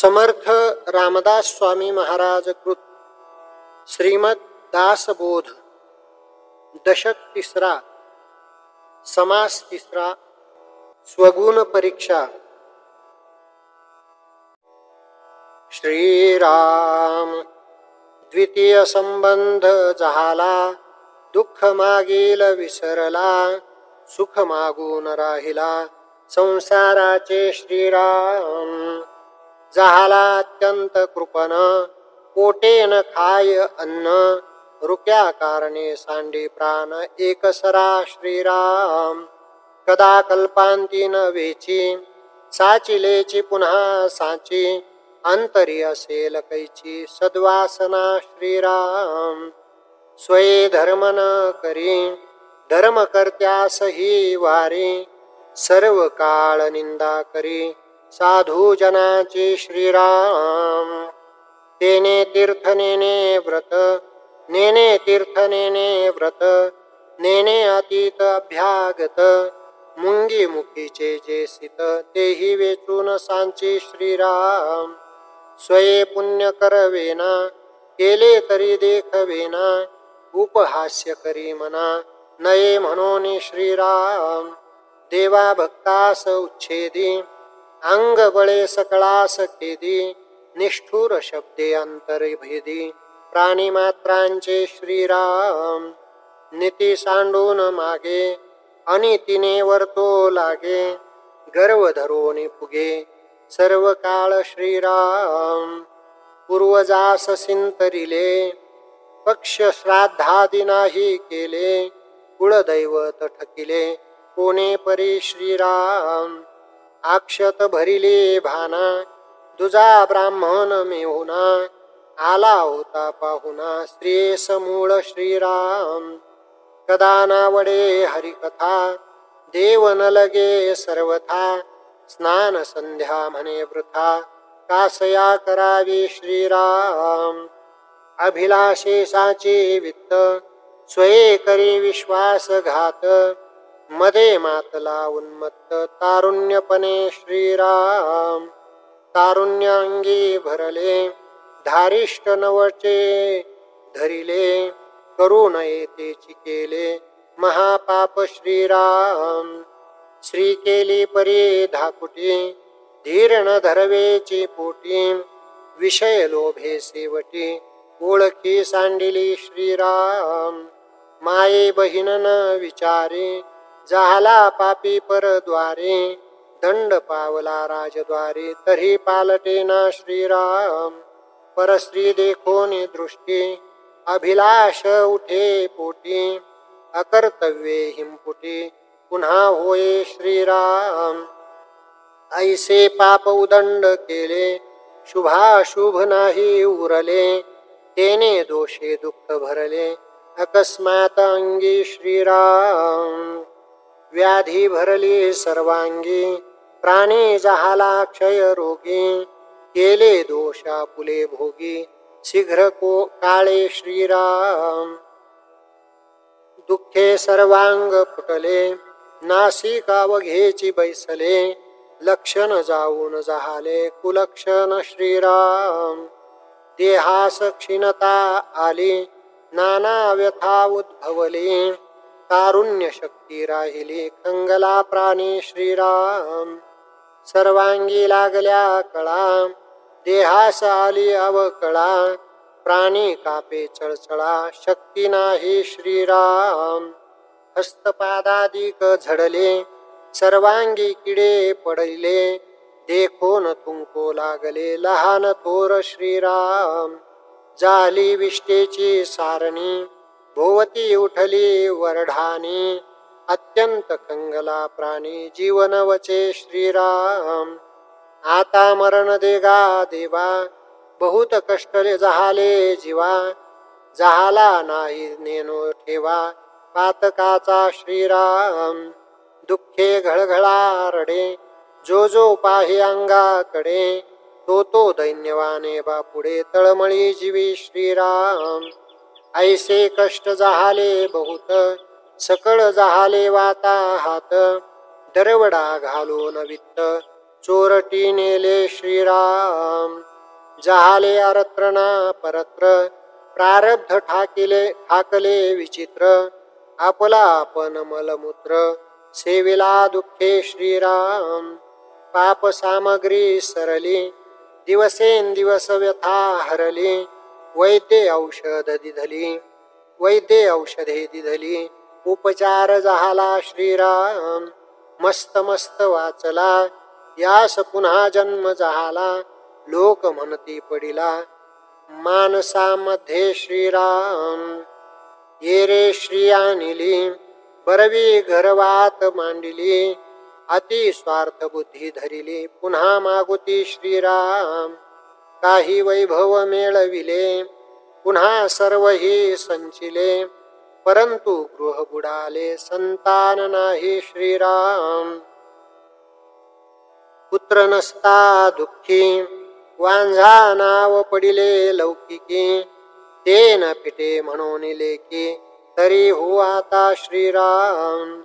समर्थ रामदास स्वामी महाराज कृत श्रीमद दासबोध दशक तिसरा समास तिसरा स्वगुण परीक्षा। श्रीराम द्वितीय संबंध झाला, दुःख मागील विसरला, सुख मागून राहिला संसाराचे श्रीराम। झाला अत्यंत कृपण, पोटेन खाय अन्न, रुक्या कारणे सांडी प्राण एकसरा श्रीराम। कदा कल्पांती न वेची, साचिलेची पुन्हा साची, अंतरी असेल कैची सद्वासना श्रीराम। स्वये धर्म न करी, धर्म कर्त्यासही वारी, सर्व काळ निंदा करी साधू जनाची श्रीराम। तेने तीर्थ नेने व्रत, नेने तीर्थ नेने व्रत, नेने अतीत अभ्यागत, मुंगी मुखीचे जे सित तेही वेचून सांची श्रीराम। स्वये पुण्य करवेना, केले तरी देखवेना, उपहास्य करी मना नये म्हणून श्रीराम। देवा भक्तास उच्छेदी, अंग बळे सकळास खेदी, निष्ठुर शब्दे अंतरे भेदी प्राणी मात्रांचे श्रीराम। नीती सांडून मागे, अनितीने वर्तो लागे, गर्व धरोनी फुगे सर्व काळ श्रीराम। पूर्वजास सिंतरिले, पक्ष श्राद्धादी नाही केले, कुळदैवत ठकिले कोणे परी श्रीराम। अक्षत भरिले भाना, दुजा ब्राह्मण मेहुना, आला होता पाहुणा स्त्रियेस मूळ श्रीराम। कदा नावडे हरिकथा, देव न लगे सर्वथा, स्नान संध्या म्हणे वृथा, कासया करावी श्रीराम। अभिलाषेसाची वित्त, स्वये करी विश्वासघात, मध्ये मातला उन्मत्त तारुण्यपणे श्रीराम। तारुण्य अंगी भरले, धारिष्ट नवचे धरिले, करू नये तेची केले महापाप श्रीराम। श्री केली परी धाकुटी, धीर न धरवेची पोटी, विषय लोभे सेवटी ओळखी सांडिली श्रीराम। माये बहिण न विचारी, झाला पापी परद्वारे, दंड पावला राजद्वारे तरी पालटेना श्रीराम। परस्त्री देखोनी दृष्टी, अभिलाष उठे पोटी, अकर्तव्ये हिंपुटी पुन्हा होये श्रीराम। ऐसे पाप उदंड केले, शुभाशुभ नाही उरले, तेने दोषे दुःख भरले अकस्मात अंगी श्रीराम। व्याधी भरली सर्वांगी, प्राणी झाला क्षय रोगी, केले दोषा पुले भोगी शीघ्र काळे श्रीराम। दुःखे सर्वांग फुटले, नासिका वघेची बैसले, लक्षण जाऊन जहाले कुलक्षण श्रीराम। देहास क्षीणता आली, नाना व्यथा उद्भवली, तारुण्य शक्ती राहिली खंगला प्राणी श्रीराम। सर्वांगी लागल्या कळा, देहास आली अवकळा, प्राणी कापे चळचळा शक्ती नाही श्रीराम। हस्तपादादिक झडले, सर्वांगी किडे पडले, देखोन तुंको लागले लहान थोर श्रीराम। झाली विष्टेची सारणी, भोवती उठली वरढानी, अत्यंत खंगला प्राणी जीवन वचे श्रीराम। आता मरण देगा देवा, बहुत कष्टले झाले जीवा, झाला नाही नेनो ठेवा पातकाचा श्रीराम। दुःखे घळघळा रडे, जो जो पाहे अंगाकडे, तो दैन्यवाने बापुडे तळमळी जीवी श्रीराम। ऐसे कष्ट झाले बहुत, सकळ झाले वाता हात, दरवडा घालून वित्त, चोरटी नेले श्रीराम. जहाले अरत्र ना परत्र, प्रारब्ध ठाकले विचित्र. आपला आपण मलमूत्र, सेविला दुःखे श्रीराम. पाप सामग्री सरली, दिवसेंदिवस व्यथा हरली. वैद्य औषधे दिधली, उपचार झाला श्रीराम. मस्त मस्त वाचला, यास पुन्हा जन्म झाला. लोक म्हणती पडिला, मानसामध्ये श्रीराम. ये रे श्री आणिली, बरवी घरवात मांडिली. अति स्वार्थ बुद्धी धरिली, पुन्हा मागुती श्रीराम. काही वैभव मेळविले, पुन्हा सर्वही संचिले. परंतु गृह बुडाले, संतान नाही श्रीराम. पुत्र नसता दुःखी, वांझा नाव पडिले लौकिकी. ते न पिटे म्हणून लेकी, तरी हो आता श्रीराम.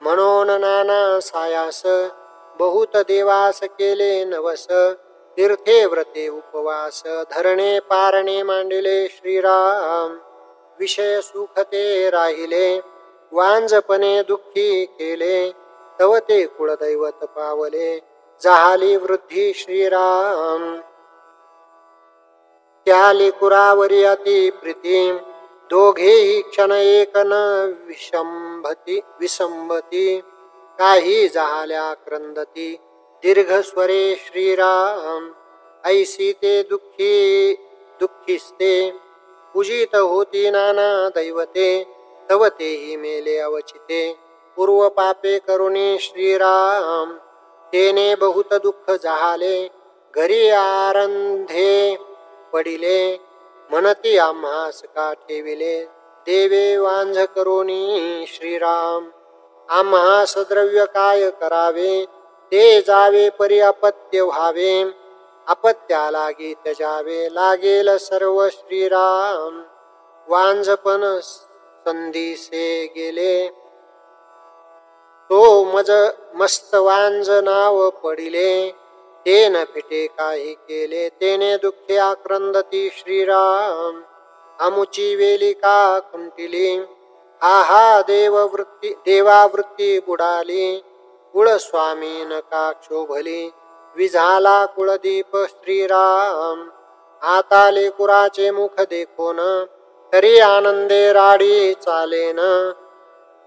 म्हणून नाना सायास, बहुत देवास केले नवस. तीर्थे व्रते उपवास, धरणे पारणे मांडिले श्रीराम. विषय सुख ते राहिले, वांझपणे दुःखी केले. तव ते कुळदैवत पावले, झाली वृद्धी श्रीराम. त्या लेकुरावरी अति प्रीती, दोघेही क्षण एक न विसंबती. काही झाल्या क्रंदती, दीर्घ स्वरे श्रीराम. ऐसी ते दुःखीस्ते, पूजित होती नाना दैवते. तव तेही मेले अवचिते, पूर्व पापे करुणी श्रीराम. तेने बहुत दुःख झाले, घरी आरंधे पडिले. म्हणती आम्हास का ठेविले, देवे वांझ करुणी श्रीराम. आम्हास द्रव्य काय करावे, ते जावे परी अपत्य व्हावे. अपत्या लागी त्यजावे, लागेल सर्व श्रीराम. वांझपण संधीसे गेले, तो मस्त वांझ नाव पडिले. ते न फिटे काही केले, तेने दुःखे आक्रंदती श्रीराम. अमुची वेलिका कुंटिली, आहा देवावृत्ती बुडाली. कुळस्वामी नका क्षोभली, विझाला कुळदीप श्रीराम. आता लेकुराचे मुख देखोन, तरी आनंदे राडी चालेन.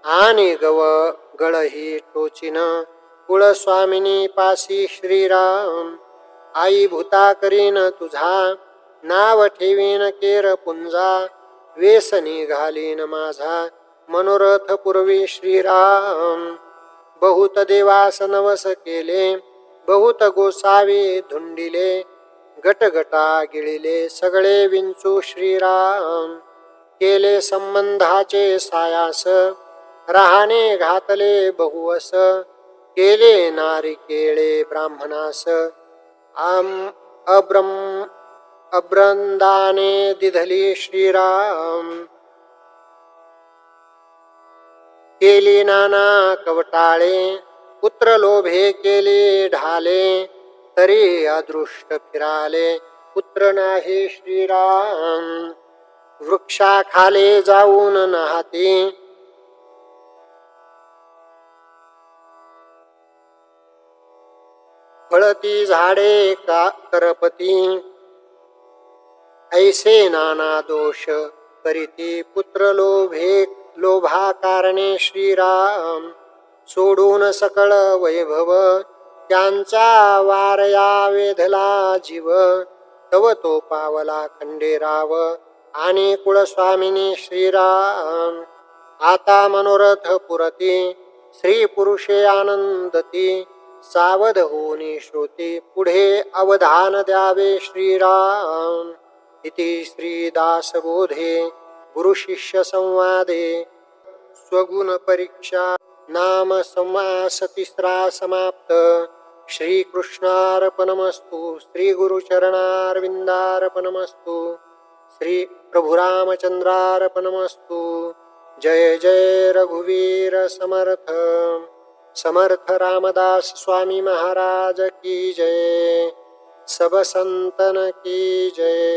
आणि गळही टोचिन, कुळस्वामिनी पासी श्रीराम. आई भूता करीन तुझा, नाव ठेवीन केर पुंजा. वेसनी घालीन माझा, मनोरथ पूर्वी श्रीराम. बहुत देवास नवस केले, बहुत गोसावी धुंडिले. गटगटा गिळिले, सगळे विंचू श्रीराम. केले संबंधाचे सायास, राहाणे घातले बहुवस. केले नारी केळे ब्राह्मणास, अब्रंदाने दिधली श्रीराम. केली नाना कवटाळे, पुत्र लोभे केले ढाले. तरी अदृष्ट फिराले, पुत्र नाही श्रीराम. वृक्षाखाले जाऊन नाहती, फळती झाडे करपती. ऐसे नाना दोष करीती, पुत्र लोभा कारणे श्रीराम. सोडून सकळ वैभव, त्यांचा वारया वेधला जीव. तव तो पावला खंडेराव, आणि कुळस्वामिनी श्रीराम. आता मनोरथ पुरती, स्त्री पुरुषे आनंदती. सावध होनी श्रोते, पुढे अवधान द्यावे श्रीराम. इति श्रीदासबोधे गुरु शिष्य संवादे स्वगुण परीक्षा नाम समास तिसरा समाप्त. श्रीकृष्णार्पणमस्तु. श्री गुरुचरणारविंदार्पणमस्तु. श्री प्रभुरामचंद्रार्पणमस्तु. जय जय रघुवीर समर्थ. समर्थ रामदास स्वामी महाराज की जय। सब संतन की जय।